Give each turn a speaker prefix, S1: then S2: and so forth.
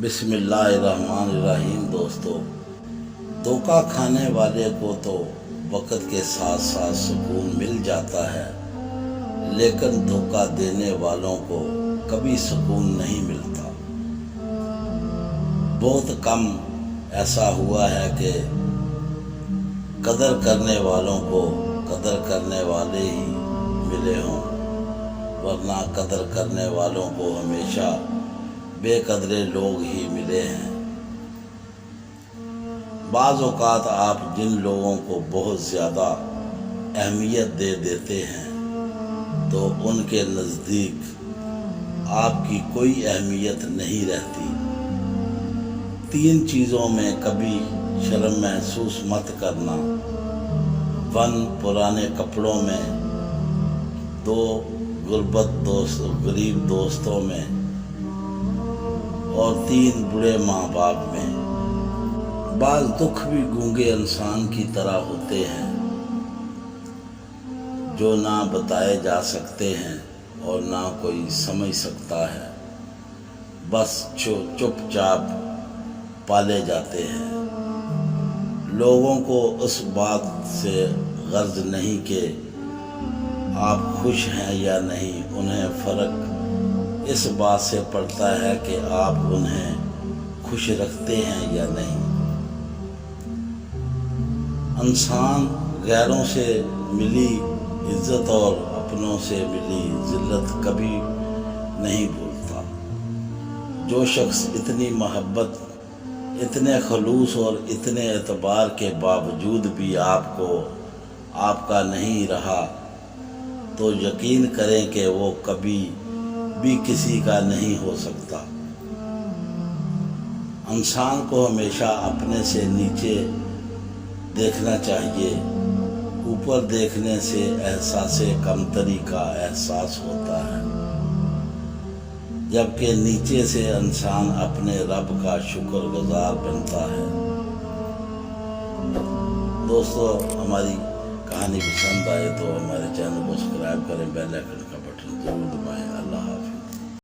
S1: बिस्मिल्लाहिर्रहमानिर्रहीम। दोस्तों, धोखा खाने वाले को तो वक्त के साथ साथ सुकून मिल जाता है, लेकिन धोखा देने वालों को कभी सुकून नहीं मिलता। बहुत कम ऐसा हुआ है कि कदर करने वालों को कदर करने वाले ही मिले हों, वरना कदर करने वालों को हमेशा बेकदरे लोग ही मिले हैं। बाज़ औक़ात आप जिन लोगों को बहुत ज़्यादा अहमियत दे देते हैं तो उनके नज़दीक आपकी कोई अहमियत नहीं रहती। 3 चीज़ों में कभी शर्म महसूस मत करना। 1, पुराने कपड़ों में। 2, गरीब दोस्तों में। और 3, बुरे माँ बाप में। बाज़ दुख भी गूंगे इंसान की तरह होते हैं, जो ना बताए जा सकते हैं और ना कोई समझ सकता है, बस चुपचाप पाले जाते हैं। लोगों को उस बात से गर्ज नहीं कि आप खुश हैं या नहीं, उन्हें फ़र्क इस बात से पड़ता है कि आप उन्हें खुश रखते हैं या नहीं। इंसान गैरों से मिली इज्जत और अपनों से मिली जिल्लत कभी नहीं भूलता। जो शख्स इतनी मोहब्बत, इतने खलूस और इतने एतबार के बावजूद भी आपका नहीं रहा, तो यकीन करें कि वो कभी भी किसी का नहीं हो सकता। इंसान को हमेशा अपने से नीचे देखना चाहिए। ऊपर देखने से एहसास कमतरी का एहसास होता है, जबकि नीचे से इंसान अपने रब का शुक्रगुजार बनता है। दोस्तों, हमारी कहानी पसंद आए तो हमारे चैनल को सब्सक्राइब करें, बेल आइकन का बटन जरूर दबाएं।